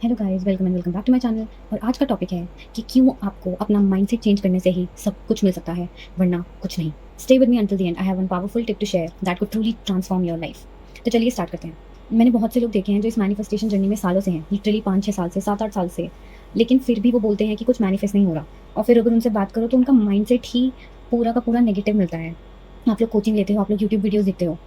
Hello guys, welcome and welcome back to my channel. और आज का टॉपिक है कि क्यों आपको अपना माइंडसेट चेंज करने से ही सब कुछ मिल सकता है, वरना कुछ नहीं। Stay with me until the end, I have one powerful tip to share that could truly transform your life. तो चलिए स्टार्ट करते हैं। मैंने बहुत से लोग देखे हैं जो इस मैनिफेस्टेशन जर्नी में सालों से हैं, लिटरली 5-6 साल से, 7-8 साल से, लेकिन फिर भी वो बोलते हैं कि कुछ मैनिफेस्ट नहीं हो रहा। और फिर अगर उनसे बात करो तो उनका माइंडसेट ही पूरा का पूरा नेगेटिव मिलता है। आप लोग कोचिंग लेते हो, आप लोग यूट्यूब वीडियोज़ देखते हो,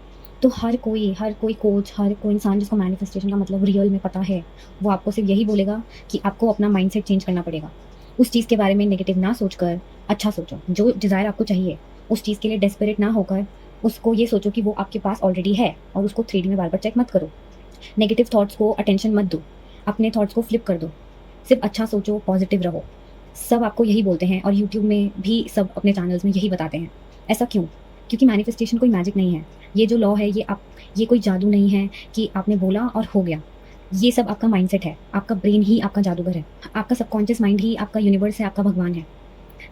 तो हर कोई कोच, हर कोई इंसान जिसको मैनिफेस्टेशन का मतलब रियल में पता है, वो आपको सिर्फ यही बोलेगा कि आपको अपना माइंडसेट चेंज करना पड़ेगा। उस चीज़ के बारे में नेगेटिव ना सोचकर अच्छा सोचो। जो डिज़ायर आपको चाहिए, उस चीज़ के लिए डेस्परेट ना होकर उसको ये सोचो कि वो आपके पास ऑलरेडी है, और उसको 3D में बार-बार चेक मत करो। नेगेटिव थॉट्स को अटेंशन मत दो, अपने थॉट्स को फ्लिप कर दो। सिर्फ अच्छा सोचो, पॉजिटिव रहो। सब आपको यही बोलते हैं और यूट्यूब में भी सब अपने चैनल्स में यही बताते हैं। ऐसा क्यों? क्योंकि मैनिफेस्टेशन कोई मैजिक नहीं है। ये जो लॉ है, ये कोई जादू नहीं है कि आपने बोला और हो गया। ये सब आपका माइंडसेट है। आपका ब्रेन ही आपका जादूगर है। आपका सबकॉन्शियस माइंड ही आपका यूनिवर्स है, आपका भगवान है।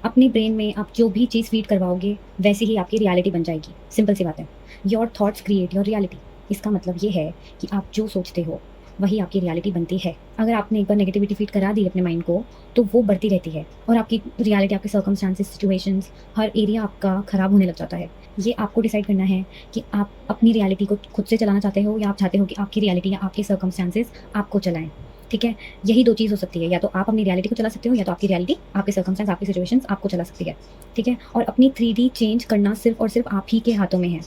अपने ब्रेन में आप जो भी चीज़ फीड करवाओगे, वैसे ही आपकी रियलिटी बन जाएगी। सिंपल सी बात है। Your thoughts create your reality. इसका मतलब ये है कि आप जो सोचते हो, वही आपकी रियलिटी बनती है। अगर आपने एक बार नेगेटिविटी फीड करा दी अपने माइंड को, तो वो बढ़ती रहती है और आपकी रियलिटी, आपके सर्कमस्टांसेस, सिचुएशंस, हर एरिया आपका खराब होने लग जाता है। ये आपको डिसाइड करना है कि आप अपनी रियलिटी को खुद से चलाना चाहते हो, या आप चाहते हो कि आपकी रियलिटी या आपके सर्कमस्टांसेस आपको चलाएं। ठीक है? यही 2 चीज़ हो सकती है, या तो आप अपनी रियलिटी को चला सकते हो, या तो आपकी रियलिटी, आपके सर्कमस्टेंस, आपकी सिचुएशंस आपको चला सकती है। ठीक है? और अपनी 3D चेंज करना सिर्फ़ और सिर्फ़ आप ही के हाथों में है।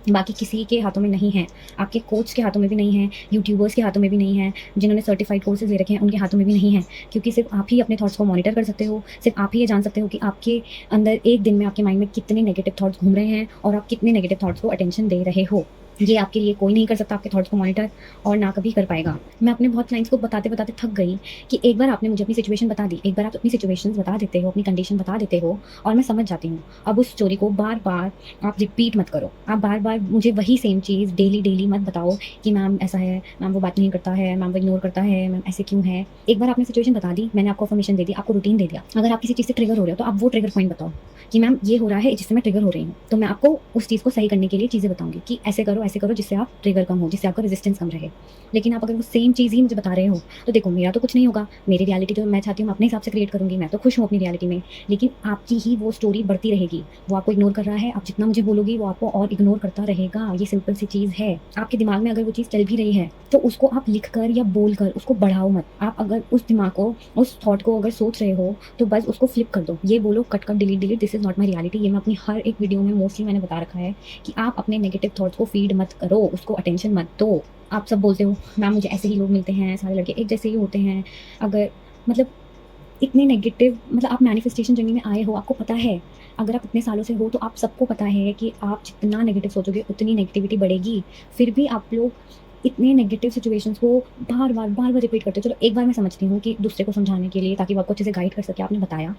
बाकी किसी के हाथों में नहीं है। आपके कोच के हाथों में भी नहीं है, यूट्यूबर्स के हाथों में भी नहीं है, जिन्होंने सर्टिफाइड कोर्सेज़ ले रखे हैं उनके हाथों में भी नहीं है। क्योंकि सिर्फ़ आप ही अपने थॉट्स को मॉनिटर कर सकते हो, सिर्फ़ आप ही ये जान सकते हो कि आपके अंदर एक दिन में आपके माइंड में कितने नेगेटिव थॉट्स घूम रहे हैं और आप कितने नेगेटिव थॉट्स को अटेंशन दे रहे हो। ये आपके लिए कोई नहीं कर सकता, आपके थॉट्स को मॉनिटर, और ना कभी कर पाएगा। मैं अपने बहुत क्लाइंट्स को बताते-बताते थक गई कि एक बार आपने मुझे अपनी सिचुएशन बता दी, एक बार आप अपनी सिचुएशंस बता देते हो, अपनी कंडीशन बता देते हो, और मैं समझ जाती हूँ। अब उस स्टोरी को बार-बार आप रिपीट मत करो। आप बार-बार मुझे वही सेम चीज़ डेली-डेली मत बताओ कि मैम ऐसा है, मैम वो बात नहीं करता है, मैम वो इग्नोर करता है, मैम ऐसे क्यों है? एक बार आपने सिचुएशन बता दी, मैंने आपको इन्फॉर्मेशन दे दी, आपको रूटीन दे दिया। अगर आप किसी चीज़ से ट्रिगर हो रहे हो, तो आप वो ट्रिगर पॉइंट बताओ कि मैम ये हो रहा है जिससे मैं ट्रिगर हो रही हूँ। तो मैं आपको उस चीज़ को सही करने के लिए चीज़ें बताऊँगी कि ऐसे करो जिससे आप ट्रिगर कम हो, जिससे आपका रेजिस्टेंस कम रहे। लेकिन आप अगर वो सेम चीज़ ही मुझे बता रहे हो, तो देखो मेरा तो कुछ नहीं होगा। मेरी रियलिटी जो मैं चाहती हूँ मैं अपने हिसाब से क्रिएट करूँगी, मैं तो खुश हूँ अपनी रियलिटी में। लेकिन आपकी ही वो स्टोरी बढ़ती रहेगी। वो आपको इग्नोर कर रहा है, आप जितना मुझे बोलोगी वो आपको और इग्नोर करता रहेगा। ये सिंपल सी चीज़ है। आपके दिमाग में अगर वो चीज़ चल भी रही है, तो उसको आप लिख कर या बोल कर उसको बढ़ाओ मत। आप अगर उस दिमाग को, उस थॉट को अगर सोच रहे हो, तो बस उसको फ्लिप कर दो। ये बोलो cut cut, delete delete, this is not my reality. ये मैं अपनी हर एक वीडियो में मोस्टली मैंने बता रखा है कि आप अपने नेगेटिव थॉट्स को फीड मत करो, उसको अटेंशन मत दो। आप सब बोलते हो मैम मुझे ऐसे ही लोग मिलते हैं, सारे लड़के एक जैसे ही होते हैं। अगर मतलब इतने नेगेटिव, मतलब आप मैनिफेस्टेशन जर्नी में आए हो, आपको पता है, अगर आप इतने सालों से हो तो आप सबको पता है कि आप जितना नेगेटिव सोचोगे उतनी नेगेटिविटी बढ़ेगी। फिर भी आप लोग इतने नेगेटिव सिचुएशंस को बार-बार रिपीट करते हो। चलो एक बार मैं समझती हूँ कि दूसरे को समझाने के लिए, ताकि वो आपको अच्छे से गाइड कर सके, आपने बताया।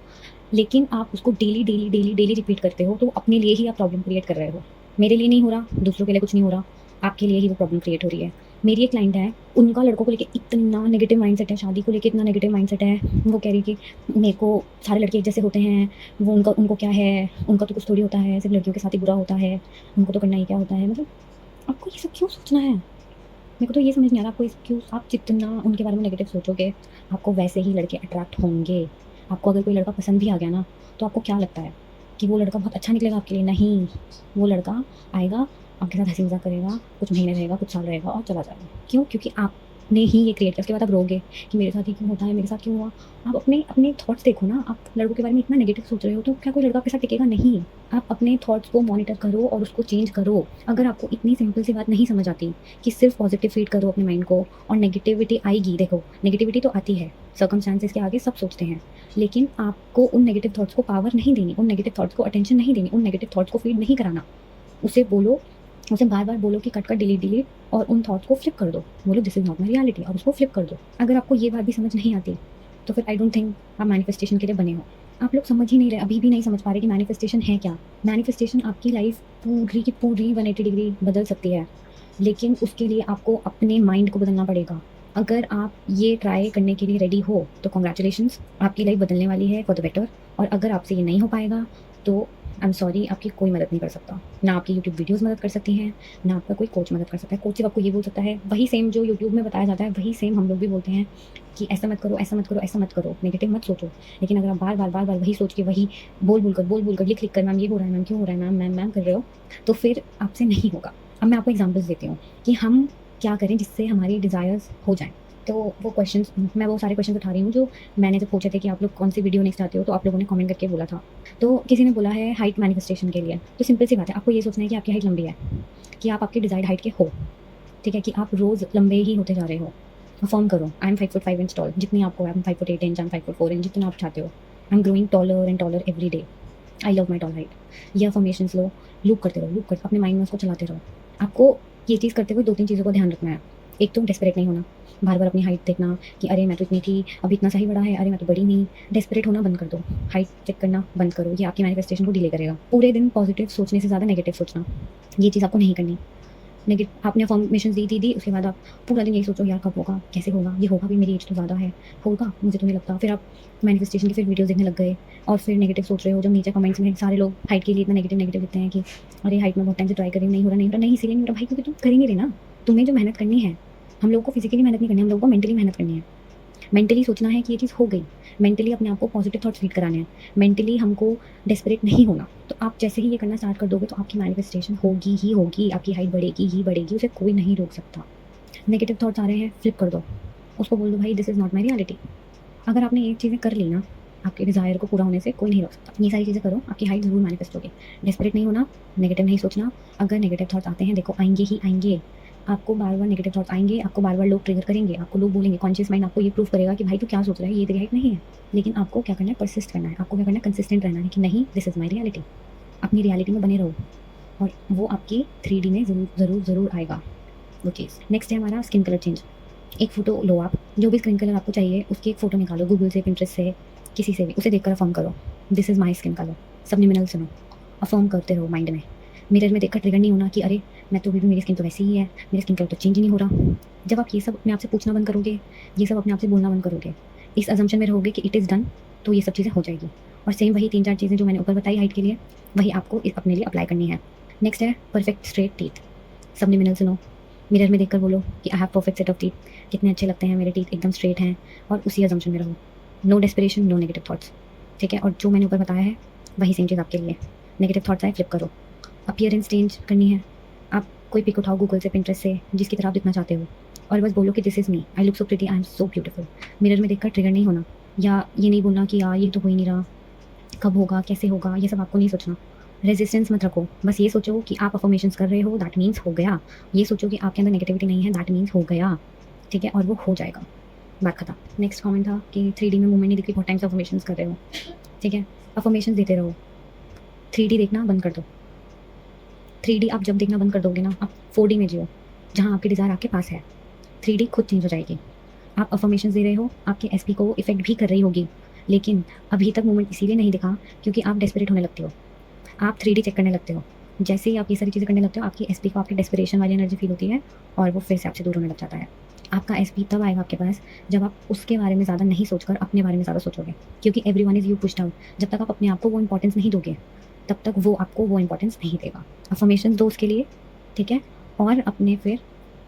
लेकिन आप उसको डेली रिपीट करते हो, तो अपने लिए ही आप प्रॉब्लम क्रिएट कर रहे हो। मेरे लिए नहीं हो रहा, दूसरों के लिए कुछ नहीं हो रहा, आपके लिए ही वो प्रॉब्लम क्रिएट हो रही है। मेरी एक क्लाइंट है, उनका लड़कों को लेके इतना नेगेटिव माइंडसेट है, शादी को लेके इतना नेगेटिव माइंडसेट है। वो कह रही कि मेरे को सारे लड़के एक जैसे होते हैं, वो उनको क्या है, उनका तो कुछ थोड़ी होता है, सिर्फ लड़कियों के साथ ही बुरा होता है, उनको तो करना ही क्या होता है। मतलब आपको ये सब क्यों सोचना है? मेरे को तो ये समझ नहीं आ रहा, आपको इस क्यों, आप जितना उनके बारे में नेगेटिव सोचोगे, आपको वैसे ही लड़के अट्रैक्ट होंगे। आपको अगर कोई लड़का पसंद भी आ गया ना, तो आपको क्या लगता है कि वो लड़का बहुत अच्छा निकलेगा आपके लिए? नहीं, वो लड़का आएगा, आपके साथ हँसी-मज़ाक करेगा, कुछ महीने रहेगा, कुछ साल रहेगा और चला जाएगा। क्यों? क्योंकि आपने ही ये क्रिएट किया। उसके बाद आप रोओगे कि मेरे साथ ही क्यों होता है, मेरे साथ क्यों हुआ? आप अपने अपने थॉट्स देखो ना, आप लड़कों के बारे में इतना नेगेटिव सोच रहे हो, तो क्या कोई लड़का आपके साथ टिकेगा? नहीं। आप अपने थॉट्स को मॉनिटर करो और उसको चेंज करो। अगर आपको इतनी सिंपल सी बात नहीं समझ आती कि सिर्फ पॉजिटिव फीड करो अपने माइंड को, और नेगेटिविटी आएगी। देखो नेगेटिविटी तो आती है, सर्कमस्टेंसेस के आगे सब सोचते हैं, लेकिन आपको उन नेगेटिव थॉट्स को पावर नहीं देनी, उन नेगेटिव थॉट्स को अटेंशन नहीं देनी, उन नेगेटिव थॉट्स को फीड नहीं कराना। उसे बोलो, उसे बार-बार बोलो कि कट-कट, डिलीट-डिलीट, और उन थॉट्स को फ्लिप कर दो। बोलो this is not my reality, और उसको फ्लिप कर दो। अगर आपको ये बात भी समझ नहीं आती, तो फिर आई डोंट थिंक आप मैनिफेस्टेशन के लिए बने हो। आप लोग समझ ही नहीं रहे, अभी भी नहीं समझ पा रहे कि मैनिफेस्टेशन है क्या? मैनिफेस्टेशन आपकी लाइफ़ पूरी की पूरी 180 डिग्री बदल सकती है, लेकिन उसके लिए आपको अपने माइंड को बदलना पड़ेगा। अगर आप ये ट्राई करने के लिए रेडी हो, तो कांग्रेचुलेशंस, आपकी लाइफ़ बदलने वाली है फॉर द बेटर। और अगर आपसे ये नहीं हो पाएगा, तो आई एम सॉरी, आपकी कोई मदद नहीं कर सकता। ना आपकी यूट्यूब वीडियोज़ मदद कर सकती हैं, ना आपका कोई कोच मदद कर सकता है। कोच सिर्फ़ आपको ये बोल सकता है, वही सेम जो यूट्यूब में बताया जाता है, वही सेम हम लोग भी बोलते हैं कि ऐसा मत करो, ऐसा मत करो, ऐसा मत करो, नेगेटिव मत सोचो। लेकिन अगर आप बार-बार, बार-बार वही सोच के, वही बोल-बोल कर, लिख-लिख कर, मैम ये हो रहा है, मैम क्यों हो रहा है, मैम, मैम, मैम कर रहे हो, तो फिर आपसे नहीं होगा। अब मैं आपको एग्ज़ाम्पल्स देती हूँ कि हम क्या करें जिससे हमारी डिज़ायर्स हो जाएँ। तो वो क्वेश्चंस, मैं वो सारे क्वेश्चंस उठा रही हूँ जो मैंने जब पूछे थे कि आप लोग कौन सी वीडियो नेक्स्ट चाहते हो, तो आप लोगों ने कमेंट करके बोला था। तो किसी ने बोला है हाइट मैनिफेस्टेशन के लिए, तो सिंपल सी बात है, आपको ये सोचना है कि आपकी हाइट लंबी है, कि आप आपकी डिज़ायर्ड हाइट के हो, ठीक है? कि आप रोज़ लंबे ही होते जा रहे हो। अफ़र्म करो, I am 5 foot 5 inch tall, जितनी आपको है, I am 5 foot 8 inch, I am 5 foot 4 inch, जितना आप चाहते हो। I am growing taller and taller every day, I love my tall height. ये अफ़र्मेशंस लो, लूप करते रहो, लूप कर अपने माइंड में उसको चलाते रहो। आपको ये चीज़ करते हुए 2-3 चीज़ों का ध्यान रखना है। एक तो डेस्परेट नहीं होना, बार-बार अपनी हाइट देखना कि अरे मैं तो इतनी थी, अब इतना सा ही बड़ा है, अरे मैं तो बड़ी नहीं। डेस्परेट होना बंद कर दो, हाइट चेक करना बंद करो, ये आपकी मैनिफेस्टेशन को डिले करेगा। पूरे दिन पॉजिटिव सोचने से ज़्यादा नेगेटिव सोचना, ये चीज़ आपको नहीं करनी। आपने अफ़र्मेशंस दी, उसके बाद आप पूरा दिन यही सोचो, यार कब होगा, कैसे होगा, ये होगा भी, मेरी एज तो ज़्यादा है, होगा, मुझे तो नहीं लगता। फिर आप मैनिफेस्टेशन की फिर वीडियोज़ देखने लग गए और फिर नेगेटिव सोच रहे हो। जब नीचे कमेंट्स में सारे लोग हाइट के लिए इतना नेगेटिव लिखते हैं कि अरे हाइट मैं बहुत टाइम से ट्राई कर रही हूँ, नहीं हो रहा, नहीं हो रहा, नहीं इसीलिए नहीं हो रहा भाई, क्योंकि तुम कर ही नहीं रहे ना। तुम्हें जो मेहनत करनी है, हम लोगों को फिज़िकली मेहनत नहीं करनी है, हम लोगों को मेंटली मेहनत करनी है। मेंटली सोचना है कि ये चीज़ हो गई, मेंटली अपने आप को पॉजिटिव थॉट्स फीड कराने हैं, मेंटली हमको डेस्परेट नहीं होना। तो आप जैसे ही ये करना स्टार्ट कर दोगे तो आपकी मैनिफेस्टेशन होगी ही होगी, आपकी हाइट बढ़ेगी ही बढ़ेगी, उसे कोई नहीं रोक सकता। नेगेटिव थॉट्स आ रहे हैं, फ्लिप कर दो, उसको बोल दो भाई this is not my reality. अगर आपने ये चीज़ें कर ली ना, आपके डिज़ायर को पूरा होने से कोई नहीं रोक सकता। ये सारी चीज़ें करो, आपकी हाइट ज़रूर मैनिफेस्ट होगी। डेस्परेट नहीं होना, नेगेटिव नहीं सोचना। अगर नेगेटिव थॉट्स आते हैं, देखो आएँगे ही आएँगे। आपको बार-बार नेगेटिव थॉट्स आएँगे, आपको बार-बार लोग ट्रिगर करेंगे, आपको लोग बोलेंगे, कॉन्शियस माइंड आपको ये प्रूव करेगा कि भाई तू क्या सोच रहा है, ये तेरी हाइट नहीं है। लेकिन आपको क्या करना है, परसिस्ट करना है, आपको क्या करना है, कंसिस्टेंट रहना है कि नहीं दिस इज़ माई रियलिटी। अपनी रियलिटी में बने रहो और वो आपकी 3D में ज़रूर, ज़रूर, ज़रूर आएगा वो चीज़। नेक्स्ट है हमारा स्किन कलर चेंज। एक फ़ोटो लो आप, जो भी स्किन कलर आपको चाहिए उसकी एक फ़ोटो निकालो गूगल से, पिंटरेस्ट से, किसी से भी, उसे देखकर अफ़र्म करो, this is my skin colour. Subliminal सुनो, अफ़र्म करते रहो माइंड में। मिरर में देखकर ट्रिगर नहीं होना कि अरे मैं तो अभी भी, मेरी स्किन तो वैसी ही है, मेरी स्किन कलर तो चेंज ही नहीं हो रहा। जब आप ये सब अपने आप से पूछना बंद करोगे, ये सब अपने आप से बोलना बंद करोगे, इस अज़म्पशन में रहोगे कि इट इज़ डन, तो ये सब चीज़ें हो जाएगी। और सेम वही 3-4 चीज़ें जो मैंने ऊपर बताई हाइट के लिए, वही आपको अपने लिए अप्लाई करनी है। नेक्स्ट है परफेक्ट स्ट्रेट टीथ। सबलिमिनल सुनो, मिरर में देखकर बोलो कि I have perfect set of teeth, कितने अच्छे लगते हैं मेरे टीथ, एकदम स्ट्रेट हैं, और उसी अजम्पशन में रहो। No desperation, no negative thoughts, ठीक है? और जो मैंने ऊपर बताया है वही सेम चीज़ आपके लिए। नेगेटिव थॉट्स आए, फ्लिप करो। अपीयरेंस चेंज करनी है, आप कोई पिक उठाओ गूगल से, पिंटरेस्ट से, जिसकी तरह आप दिखना चाहते हो, और बस बोलो कि this is me, I look so pretty, I am so beautiful. Mirror में देखकर ट्रिगर नहीं होना, या ये नहीं बोलना कि यार ये तो हो ही नहीं रहा, कब होगा, कैसे होगा, ये सब आपको नहीं सोचना। रेजिस्टेंस मत रखो, बस ये सोचो कि आप अफर्मेशंस कर रहे हो, दैट मीन्स हो गया। ये सोचो कि आपके अंदर नेगेटिविटी नहीं है, दैट मीन्स हो गया, ठीक है? और वो हो जाएगा, बात खत्म। नेक्स्ट कमेंट था कि 3D में मूवमेंट नहीं दिख रही, बहुत टाइम से अफर्मेशंस कर रहे हो, ठीक है? अफर्मेशंस देते रहो, 3D देखना बंद कर दो। 3D आप जब देखना बंद कर दोगे ना, आप 4D में जियो, जहाँ आपकी डिज़ायर आपके पास है। 3D खुद चेंज हो जाएगी। आप अफर्मेशंस दे रहे हो, आपके एसपी को इफ़ेक्ट भी कर रही होगी, लेकिन अभी तक मूवमेंट इसीलिए नहीं दिखा क्योंकि आप डेस्परेट होने लगते हो, आप 3D चेक करने लगते हो। जैसे ही आप ये सारी चीज़ें करने लगते हो, आपकी एसपी को आपकी डेस्परेशन वाली एनर्जी फील होती है और वो फिर से आपसे दूर होने लग जाता है। आपका एसपी तब आएगा आपके पास जब आप उसके बारे में ज़्यादा नहीं सोचकर अपने बारे में ज़्यादा सोचोगे, क्योंकि everyone is you pushed out. जब तक आप अपने आप को वो इंपॉर्टेंस नहीं दोगे, तब तक वो आपको वो इंपॉर्टेंस नहीं देगा। अफर्मेशंस दो उसके लिए, ठीक है? और अपने फिर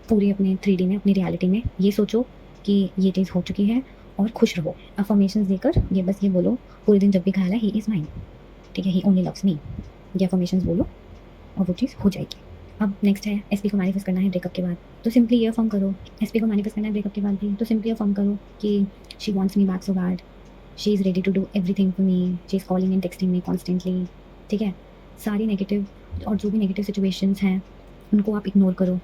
पूरी अपने 3D में, अपनी रियलिटी में ये सोचो कि ये चीज़ हो चुकी है और खुश रहो। अफर्मेशंस देकर ये बस ये बोलो पूरे दिन जब भी ख्याल है ही इज़ माइन, ठीक है? ही ओनली लव्स मी। ये अफर्मेशंस बोलो और वो चीज़ हो जाएगी। अब नेक्स्ट है एसपी को मैनिफेस्ट करना है ब्रेकअप के बाद, तो सिंपली ये अफर्म करो। एसपी को मैनिफेस्ट करना है ब्रेकअप के बाद भी, तो सिंपली अफर्म करो कि she wants me back so bad, she is ready to do everything for me, she is calling and texting me constantly, ठीक है? सारी नेगेटिव और जो भी नेगेटिव सिचुएशंस हैं उनको आप इग्नोर करो।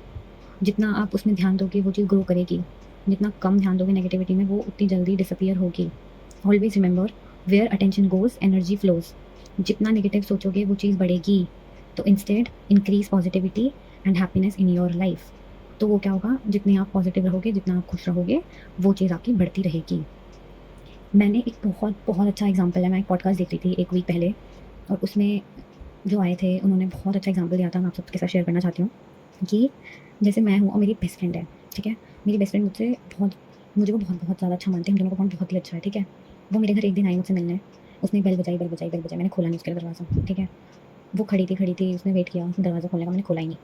जितना आप उसमें ध्यान दोगे वो चीज़ ग्रो करेगी, जितना कम ध्यान दोगे नेगेटिविटी में वो उतनी जल्दी डिसअपीयर होगी। Always remember where attention goes energy flows. जितना नेगेटिव सोचोगे वो चीज़ बढ़ेगी, तो instead increase positivity and happiness in your life. तो वो क्या होगा, जितने आप पॉजिटिव रहोगे, जितना आप खुश रहोगे, वो चीज़ आपकी बढ़ती रहेगी। मैंने एक बहुत बहुत अच्छा एग्जांपल है, मैं एक पॉडकास्ट देख रही थी 1 वीक पहले, और उसमें जो आए थे उन्होंने बहुत अच्छा एग्जांपल दिया था, मैं आप सबके साथ शेयर करना चाहती हूँ कि जैसे मैं हूँ और मेरी बेस्ट फ्रेंड है, ठीक है? मेरी बेस्ट फ्रेंड मुझे वो बहुत ज़्यादा अच्छा मानती है, हम दोनों का बॉन्ड बहुत ही अच्छा है, ठीक है? वो मेरे घर एक दिन आई मुझसे मिलने, उसने बेल बजाई, बेल बजाई, बेल बजाई, मैंने खोला नहीं उसका दरवाज़ा, ठीक है। वो खड़ी थी, उसने वेट किया, दरवाज़ा खोलने का, मैंने खोला ही नहीं।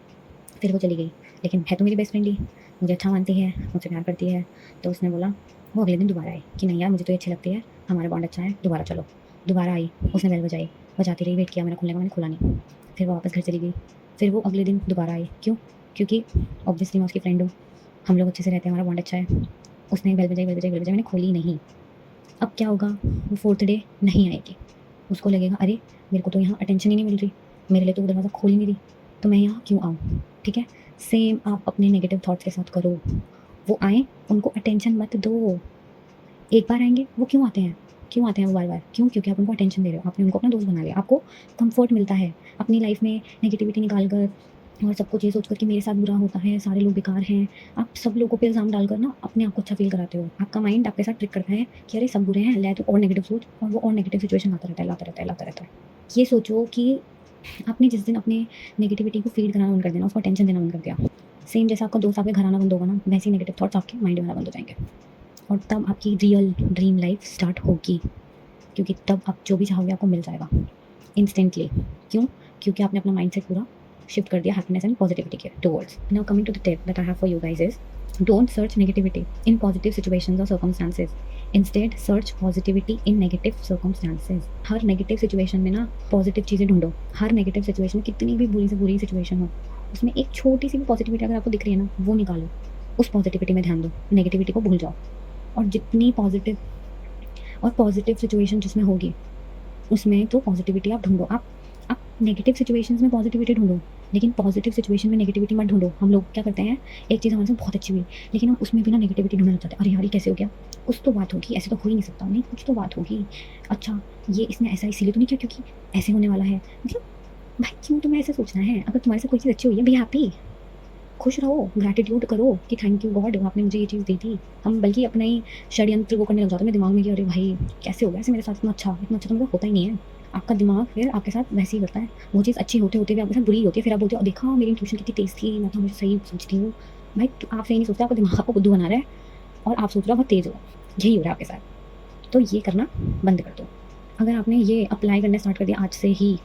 फिर वो चली गई, लेकिन है तो मेरी बेस्ट फ्रेंड ही, मुझे अच्छा मानती है, मुझसे प्यार करती है। तो उसने बोला, वो अगले दिन दोबारा आई कि नहीं यार मुझे तो ये अच्छी लगती है, हमारा बॉन्ड अच्छा है, दोबारा चलो। दोबारा आई, उसने बेल बजाई, बजाती रही, वेट किया मैंने खोलने का, मैंने खोला नहीं। फिर वो वापस घर चली गई। फिर वो अगले दिन दोबारा आई, क्यों? क्योंकि ऑब्वियसली मैं उसकी फ्रेंड हूँ, हम लोग अच्छे से रहते हैं, हमारा बॉन्ड अच्छा है। उसने बेल बजाई, बेल बजाई, बेल बजाई, मैंने खोली नहीं। अब क्या होगा? वो 4th डे नहीं आएगी। उसको लगेगा अरे! मेरे को तो यहाँ अटेंशन ही नहीं मिल रही, मेरे लिए तो वो दरवाज़ा खोल ही नहीं रही, तो मैं यहाँ क्यों आऊँ? ठीक है? सेम आप अपने नेगेटिव थॉट्स के साथ करो। वो आएँ, उनको अटेंशन मत दो। एक बार आएँगे, वो क्यों आते हैं? क्यों आते हैं वो बार-बार? क्यों? क्योंकि आप उनको अटेंशन दे रहे हो, आपने उनको अपना दोस्त बना लिया। आपको कम्फर्ट मिलता है अपनी लाइफ़ में नेगेटिविटी निकाल कर और सब कुछ ये सोचकर कि मेरे साथ बुरा होता है, सारे लोग बेकार हैं। आप सब लोगों पे इल्ज़ाम डालकर ना अपने आप को अच्छा फ़ील कराते हो। आपका माइंड आपके साथ ट्रिक करता है कि अरे सब बुरे हैं, ले तू और नेगेटिव सोच, और वो और नेगेटिव सिचुएशन लाता रहता है, लाता रहता है, लाता रहता है। ये सोचो कि आपने जिस दिन अपने नेगेटिविटी को फ़ीड कराना बंद कर देना, उसको अटेंशन देना बंद कर दिया, सेम जैसा आपका दोस्त आपके घर आना बंद होगा ना, वैसे ही नेगेटिव थॉट्स आपके माइंड में आना बंद हो जाएँगे। और तब आपकी रियल ड्रीम लाइफ़ स्टार्ट होगी, क्योंकि तब आप जो भी चाहोगे आपको मिल जाएगा इंस्टेंटली। क्यों? क्योंकि आपने अपना माइंडसेट पूरा शिफ्ट कर दिया हैप्पीनेस एंड पॉजिटिविटी के towards. Now coming to the tip that I have for you guys is don't search negativity in positive situations और circumstances, instead search positivity in negative circumstances. हर negative situation में ना positive चीज़ें ढूंढो। हर negative situation, कितनी भी बुरी से बुरी सिचुएशन हो, उसमें एक छोटी सी भी पॉजिटिविटी अगर आपको दिख रही है ना, वो निकालो, उस पॉजिटिविटी में ध्यान दो, नेगेटिविटी को भूल जाओ। और जितनी पॉजिटिव सिचुएशन जिसमें होगी, उसमें तो पॉजिटिविटी आप ढूँढो। आप नेगेटिव सिचुएशंस में पॉजिटिविटी ढूँढो, लेकिन पॉजिटिव सिचुएशन में नेगेटिविटी मत ढूँढो। हम लोग क्या करते हैं, एक चीज़ हमारे साथ बहुत अच्छी हुई, लेकिन हम उसमें भी ना नेगेटिविटी ढूँढने लग जाते हैं। अरे यार, ये कैसे हो गया? कुछ तो बात होगी, ऐसे तो हो ही नहीं सकता। नहीं, कुछ तो बात होगी। अच्छा, ये इसने ऐसा इसीलिए तो नहीं किया क्योंकि ऐसे होने वाला है। मतलब भाई क्यों तुम्हें ऐसे सोचना है? अगर तुम्हारे साथ कोई चीज़ अच्छी हुई है, बी हैप्पी, खुश रहो, ग्रैटिट्यूड करो कि थैंक यू गॉड, आपने मुझे ये चीज़ दी थी। हम बल्कि अपना ही षड्यंत्र वो करने लग जाते हैं दिमाग में कि अरे भाई कैसे हो गया ऐसे मेरे साथ, इतना अच्छा तो मेरा होता ही नहीं है। आपका दिमाग फिर आपके साथ वैसे ही करता है, वो चीज़ अच्छी होते-होते भी आपके साथ बुरी होती है, फिर आप बोलते हो देखा मेरी इंट्यूशन कितनी तेज़ थी, मैं तो हमेशा सही सोचती हूँ। भाई आप सही नहीं सोचते, आपका दिमाग आपको बुद्धू बना रहा है और आप सोच रहे हो बहुत तेज़ हो। यही हो रहा है आपके साथ। तो ये करना बंद कर दो। अगर आपने ये अप्लाई करना स्टार्ट कर दिया आज से ही,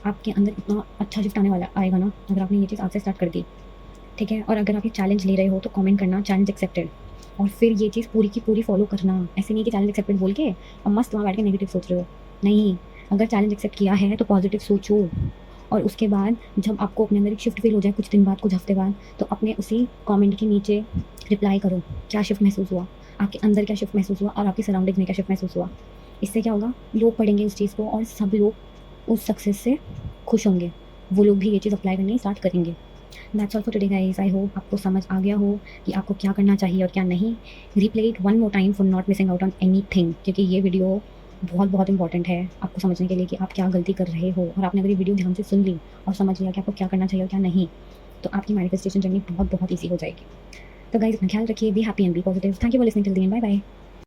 आपके अंदर इतना अच्छा शिफ्ट आने वाला आएगा ना, अगर आपने ये चीज़ आज से स्टार्ट कर दी, ठीक है? और अगर आप ये चैलेंज ले रहे हो तो कमेंट करना चैलेंज एक्सेप्टेड, और फिर ये चीज़ पूरी की पूरी फॉलो करना। ऐसे नहीं कि चैलेंज एक्सेप्टेड बोल के और मस्त वहाँ बैठ के नेगेटिव सोच रहे हो। नहीं, अगर चैलेंज एक्सेप्ट किया है तो पॉजिटिव सोचो, और उसके बाद जब आपको अपने अंदर एक शिफ्ट फील हो जाए कुछ दिन बाद, कुछ हफ्ते बाद, तो अपने उसी कमेंट के नीचे रिप्लाई करो, क्या शिफ्ट महसूस हुआ, आपके अंदर क्या शिफ्ट महसूस हुआ और आपकी सराउंडिंग्स में क्या शिफ्ट महसूस हुआ। इससे क्या होगा, लोग पढ़ेंगे उस चीज़ को और सब लोग उस सक्सेस से खुश होंगे। वो लोग भी ये चीज़ अप्लाई करनी स्टार्ट करेंगे। That's all for today guys. I hope आपको समझ आ गया हो कि आपको क्या करना चाहिए और क्या नहीं। Replay it one more time for not missing out on anything, क्योंकि ये वीडियो बहुत इंपॉर्टेंट है आपको समझने के लिए कि आप क्या गलती कर रहे हो। और आपने अगर ये वीडियो ध्यान से सुन ली और समझ लिया कि आपको क्या करना चाहिए और क्या नहीं, तो आपकी मैनिफेस्टेशन जर्नी बहुत ईजी हो जाएगी। तो गाइस अपना ख्याल रखिए, be happy and be positive. Thank you for listening till the end. Bye bye.